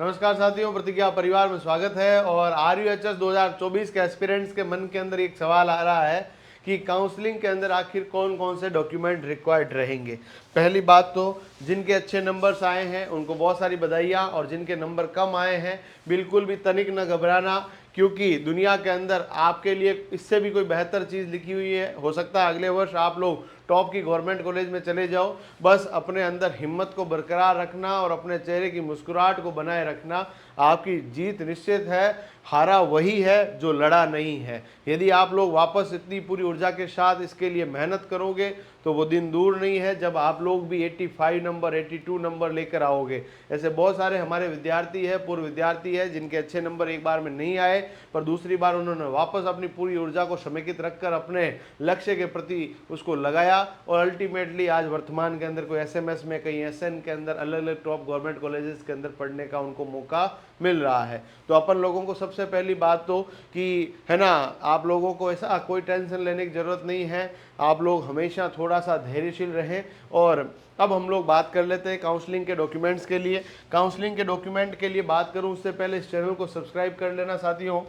नमस्कार साथियों, प्रतिज्ञा परिवार में स्वागत है। और RUHS 2024 के एस्पिरेंट्स के मन के अंदर एक सवाल आ रहा है कि काउंसलिंग के अंदर आखिर कौन कौन से डॉक्यूमेंट रिक्वायर्ड रहेंगे। पहली बात तो जिनके अच्छे नंबर्स आए हैं उनको बहुत सारी बधाइयाँ, और जिनके नंबर कम आए हैं बिल्कुल भी तनिक न घबराना, क्योंकि दुनिया के अंदर आपके लिए इससे भी कोई बेहतर चीज़ लिखी हुई है। हो सकता है अगले वर्ष आप लोग टॉप की गवर्नमेंट कॉलेज में चले जाओ। बस अपने अंदर हिम्मत को बरकरार रखना और अपने चेहरे की मुस्कुराहट को बनाए रखना, आपकी जीत निश्चित है। हारा वही है जो लड़ा नहीं है। यदि आप लोग वापस इतनी पूरी ऊर्जा के साथ इसके लिए मेहनत करोगे तो वो दिन दूर नहीं है जब आप लोग भी 85 नंबर 82 नंबर लेकर आओगे। ऐसे बहुत सारे हमारे विद्यार्थी है, पूर्व विद्यार्थी है, जिनके अच्छे नंबर एक बार में नहीं आए, पर दूसरी बार उन्होंने वापस अपनी पूरी ऊर्जा को समेकित रखकर अपने लक्ष्य के प्रति उसको लगाया, और अल्टीमेटली आज वर्तमान के अंदर कोई SMS में, कहीं SN के अंदर अलग अलग टॉप गवर्नमेंट कॉलेजेस के अंदर पढ़ने का उनको मौका मिल रहा है। तो अपन लोगों को सबसे पहली बात तो कि है ना, आप लोगों को ऐसा कोई टेंशन लेने की ज़रूरत नहीं है। आप लोग हमेशा थोड़ा सा धैर्यशील रहें। और अब हम लोग बात कर लेते हैं काउंसलिंग के डॉक्यूमेंट्स के लिए। काउंसलिंग के डॉक्यूमेंट के लिए बात करूं उससे पहले इस चैनल को सब्सक्राइब कर लेना साथियों।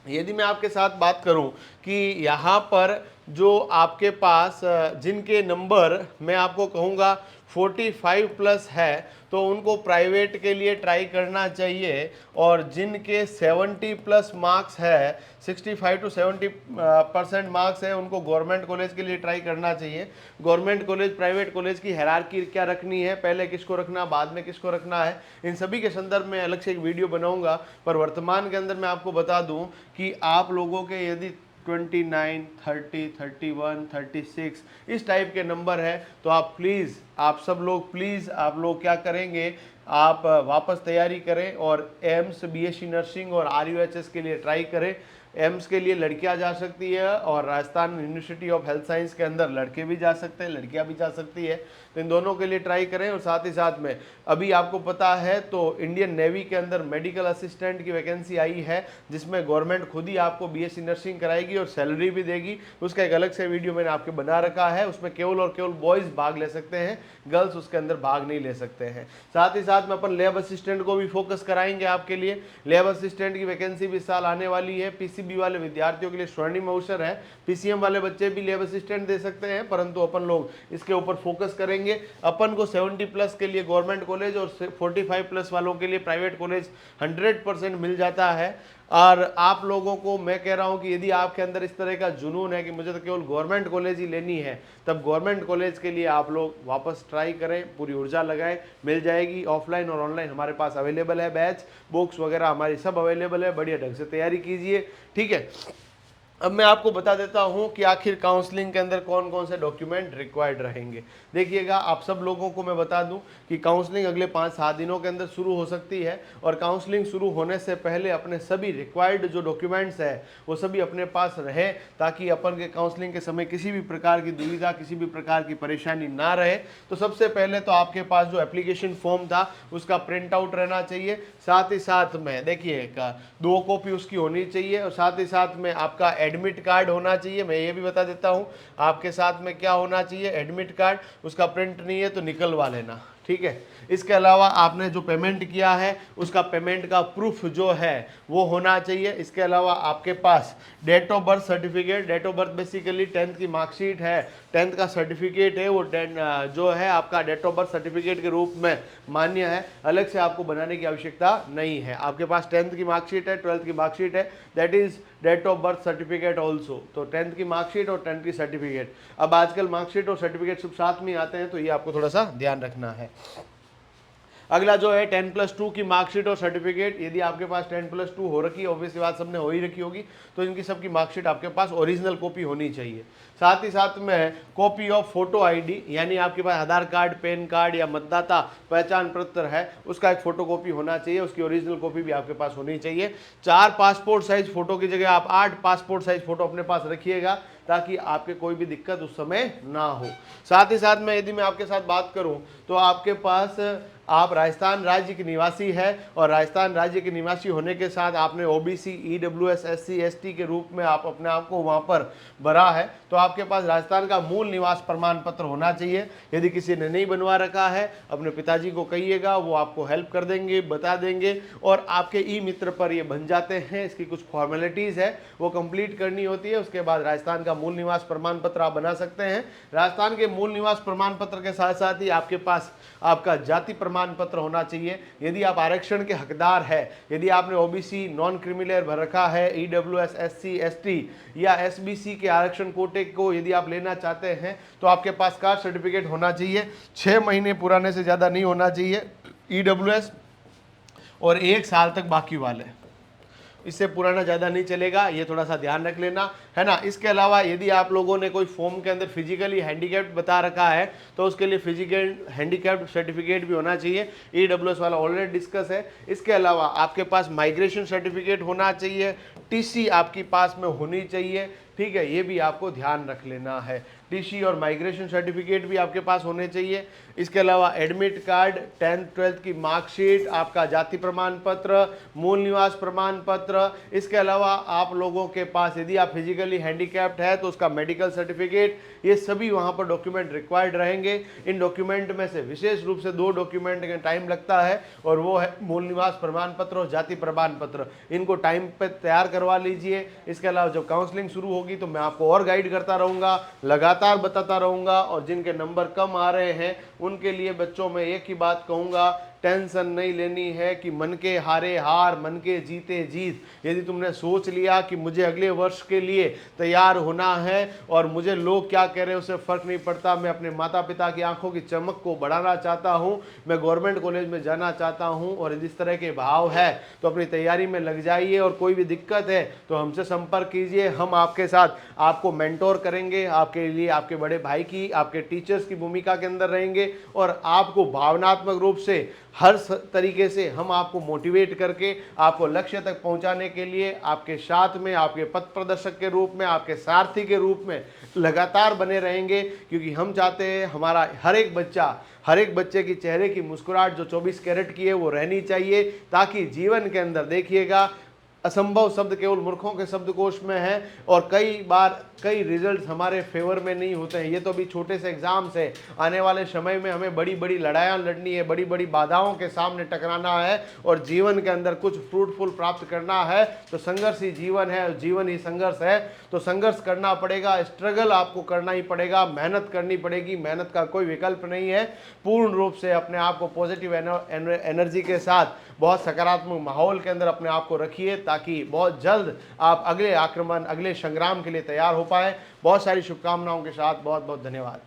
यदि मैं आपके साथ बात करूं कि यहाँ पर जो आपके पास जिनके नंबर मैं आपको कहूँगा 45 प्लस है तो उनको प्राइवेट के लिए ट्राई करना चाहिए, और जिनके 70 प्लस मार्क्स है, 65 to 70% मार्क्स है, उनको गवर्नमेंट कॉलेज के लिए ट्राई करना चाहिए। गवर्नमेंट कॉलेज प्राइवेट कॉलेज की हायरार्की क्या रखनी है, पहले किसको रखना, बाद में किसको रखना है, इन सभी के संदर्भ में अलग से एक वीडियो बनाऊंगा। पर वर्तमान के अंदर मैं आपको बता दूं कि आप लोगों के यदि 29, 30, 31, 36 इस टाइप के नंबर है तो आप प्लीज़, आप सब लोग प्लीज़, आप लोग क्या करेंगे, आप वापस तैयारी करें और एम्स, BSc नर्सिंग और RUHS के लिए ट्राई करें। एम्स के लिए लड़कियां जा सकती है, और Rajasthan university of health science के अंदर लड़के भी जा सकते हैं, लड़कियां भी जा सकती है। तो इन दोनों के लिए ट्राई करें। और साथ ही साथ में अभी आपको पता है तो इंडियन नेवी के अंदर मेडिकल असिस्टेंट की वैकेंसी आई है, जिसमें गवर्नमेंट खुद ही आपको BSc नर्सिंग कराएगी और सैलरी भी देगी। उसका एक अलग से वीडियो मैंने आपके बना रखा है, उसमें केवल और केवल बॉयज़ भाग ले सकते हैं, गर्ल्स उसके अंदर भाग नहीं ले सकते हैं। साथ ही साथ में अपन लैब असिस्टेंट को भी फोकस कराएंगे आपके लिए। लैब असिस्टेंट की वैकेंसी भी इस साल आने वाली है। PCB वाले विद्यार्थियों के लिए स्वर्णिम अवसर है। PCM वाले बच्चे भी लैब असिस्टेंट दे सकते हैं, परंतु अपन लोग इसके ऊपर फोकस करेंगे। अपन को 70 प्लस के लिए गवर्नमेंट कॉलेज और 45 प्लस वालों के लिए प्राइवेट कॉलेज 100% मिल जाता है। और आप लोगों को मैं कह रहा हूं कि यदि आपके अंदर इस तरह का जुनून है कि मुझे तो केवल गवर्नमेंट कॉलेज ही लेनी है, तब गवर्नमेंट कॉलेज के लिए आप लोग वापस ट्राई करें, पूरी ऊर्जा लगाएं। मिल जाएगी, ऑफलाइन और ऑनलाइन हमारे पास अवेलेबल है, बैच बुक्स वगैरह हमारी सब अवेलेबल है। बढ़िया ढंग से तैयारी कीजिए, ठीक है। अब मैं आपको बता देता हूं कि आखिर काउंसलिंग के अंदर कौन कौन से डॉक्यूमेंट रिक्वायर्ड रहेंगे। देखिएगा, आप सब लोगों को मैं बता दूं कि काउंसलिंग अगले 5-7 दिनों के अंदर शुरू हो सकती है, और काउंसलिंग शुरू होने से पहले अपने सभी रिक्वायर्ड जो डॉक्यूमेंट्स है वो सभी अपने पास रहे, ताकि अपन के काउंसलिंग के समय किसी भी प्रकार की दुविधा, किसी भी प्रकार की परेशानी ना रहे। तो सबसे पहले तो आपके पास जो एप्लीकेशन फॉर्म था उसका प्रिंट आउट रहना चाहिए। साथ ही साथ में देखिए 2 कॉपी उसकी होनी चाहिए, और साथ ही साथ में आपका एडमिट कार्ड होना चाहिए। मैं ये भी बता देता हूँ आपके साथ में क्या होना चाहिए, एडमिट कार्ड, उसका प्रिंट नहीं है तो निकलवा लेना, ठीक है। इसके अलावा आपने जो पेमेंट किया है उसका पेमेंट का प्रूफ जो है वो होना चाहिए। इसके अलावा आपके पास date of birth certificate, date of birth basically 10th की मार्कशीट है, 10th का सर्टिफिकेट है, वो जो है आपका डेट ऑफ बर्थ सर्टिफिकेट के रूप में मान्य है, अलग से आपको बनाने की आवश्यकता नहीं है। आपके पास 10th की मार्कशीट है, 12th की मार्कशीट है, that is date of birth certificate also. तो 10th की मार्कशीट और 10th की सर्टिफिकेट, अब आजकल मार्कशीट और सर्टिफिकेट सब साथ में आते हैं, तो ये आपको थोड़ा सा ध्यान रखना है। अगला जो है 10+2 की मार्कशीट और सर्टिफिकेट। यदि आपके पास 10+2 हो रखी है, ऑब्वियसली बात सबने हो ही रखी होगी, तो इनकी सबकी मार्कशीट आपके पास ओरिजिनल कॉपी होनी चाहिए। साथ ही साथ में कॉपी ऑफ फोटो आईडी, यानी आपके पास आधार कार्ड, पैन कार्ड या मतदाता पहचान पत्र है, उसका एक फोटो कॉपी होना चाहिए, उसकी ओरिजिनल कॉपी भी आपके पास होनी चाहिए। 4 पासपोर्ट साइज फोटो की जगह आप 8 पासपोर्ट साइज फोटो अपने पास रखिएगा, ताकि आपके कोई भी दिक्कत उस समय ना हो। साथ ही साथ में यदि मैं आपके साथ बात करूं तो आपके पास आप राजस्थान राज्य के निवासी है और राजस्थान राज्य के निवासी होने के साथ आपने ओबीसी, ईडब्ल्यूएस, एससी, एसटी के रूप में आप अपने आप को वहाँ पर भरा है, तो आपके पास राजस्थान का मूल निवास प्रमाण पत्र होना चाहिए। यदि किसी ने नहीं बनवा रखा है, अपने पिताजी को कहिएगा, वो आपको हेल्प कर देंगे, बता देंगे और आपके ई मित्र पर ये बन जाते हैं। इसकी कुछ फॉर्मेलिटीज़ है वो कंप्लीट करनी होती है, उसके बाद राजस्थान का मूल निवास प्रमाण पत्र आप बना सकते हैं। राजस्थान के मूल निवास प्रमाण पत्र के साथ साथ ही आपके पास आपका जाति प्रमाण पत्र होना चाहिए। यदि आप आरक्षण के हकदार है, यदि आपने ओबीसी नॉन क्रिमिलेयर भर रखा है, ईडब्ल्यूएस, एससी, एसटी या एसबीसी के आरक्षण कोटे को यदि आप लेना चाहते हैं तो आपके पास कास्ट सर्टिफिकेट होना चाहिए, 6 महीने पुराने से ज़्यादा नहीं होना चाहिए ईडब्ल्यूएस, और 1 साल तक बाकी वाले, इससे पुराना ज़्यादा नहीं चलेगा, ये थोड़ा सा ध्यान रख लेना है ना। इसके अलावा यदि आप लोगों ने कोई फॉर्म के अंदर फिजिकली हैंडीकैप्ड बता रखा है तो उसके लिए फिजिकल हैंडीकैप्ड सर्टिफिकेट भी होना चाहिए, ईडब्ल्यूएस वाला ऑलरेडी डिस्कस है। इसके अलावा आपके पास माइग्रेशन सर्टिफिकेट होना चाहिए, टीसी आपके पास में होनी चाहिए, ठीक है, ये भी आपको ध्यान रख लेना है। टीसी और माइग्रेशन सर्टिफिकेट भी आपके पास होने चाहिए। इसके अलावा एडमिट कार्ड, 10th 12th की मार्कशीट, आपका जाति प्रमाण पत्र, मूल निवास प्रमाण पत्र। इसके अलावा आप लोगों के पास यदि आप फिजिकली हैंडीकैप्ड है तो उसका मेडिकल सर्टिफिकेट, ये सभी वहाँ पर डॉक्यूमेंट रिक्वायर्ड रहेंगे। इन डॉक्यूमेंट में से विशेष रूप से 2 डॉक्यूमेंट का टाइम लगता है और वो है मूल निवास प्रमाण पत्र और जाति प्रमाण पत्र। इनको टाइम पे तैयार करवा लीजिए। इसके अलावा जब काउंसलिंग शुरू होगी तो मैं आपको और गाइड करता रहूँगा, लगातार बताता रहूँगा, और जिनके नंबर कम आ रहे हैं उनके लिए बच्चों में एक ही बात कहूँगा, टेंशन नहीं लेनी है कि मन के हारे हार, मन के जीते जीत। यदि तुमने सोच लिया कि मुझे अगले वर्ष के लिए तैयार होना है और मुझे लोग क्या कह रहे हैं उससे फ़र्क नहीं पड़ता, मैं अपने माता पिता की आंखों की चमक को बढ़ाना चाहता हूं, मैं गवर्नमेंट कॉलेज में जाना चाहता हूं, और यदि इस तरह के भाव है तो अपनी तैयारी में लग जाइए। और कोई भी दिक्कत है तो हमसे संपर्क कीजिए, हम आपके साथ आपको मेंटोर करेंगे, आपके लिए आपके बड़े भाई की, आपके टीचर्स की भूमिका के अंदर रहेंगे और आपको भावनात्मक रूप से हर तरीके से हम आपको मोटिवेट करके आपको लक्ष्य तक पहुंचाने के लिए आपके साथ में, आपके पथ प्रदर्शक के रूप में, आपके सारथी के रूप में लगातार बने रहेंगे। क्योंकि हम चाहते हैं हमारा हर एक बच्चे की चेहरे की मुस्कुराहट जो 24 कैरेट की है वो रहनी चाहिए, ताकि जीवन के अंदर देखिएगा असंभव शब्द केवल मूर्खों के शब्दकोश में है और कई बार कई रिजल्ट हमारे फेवर में नहीं होते हैं। ये तो अभी छोटे से एग्जाम्स है, आने वाले समय में हमें बड़ी बड़ी लड़ाइयाँ लड़नी है, बड़ी बड़ी बाधाओं के सामने टकराना है और जीवन के अंदर कुछ फ्रूटफुल प्राप्त करना है। तो संघर्ष ही जीवन है और जीवन ही संघर्ष है, तो संघर्ष करना पड़ेगा, स्ट्रगल आपको करना ही पड़ेगा, मेहनत करनी पड़ेगी, मेहनत का कोई विकल्प नहीं है। पूर्ण रूप से अपने आप को पॉजिटिव एनर्जी के साथ बहुत सकारात्मक माहौल के अंदर अपने आप को रखिए, ताकि बहुत जल्द आप अगले आक्रमण, अगले संग्राम के लिए तैयार हो पाए। बहुत सारी शुभकामनाओं के साथ बहुत बहुत धन्यवाद।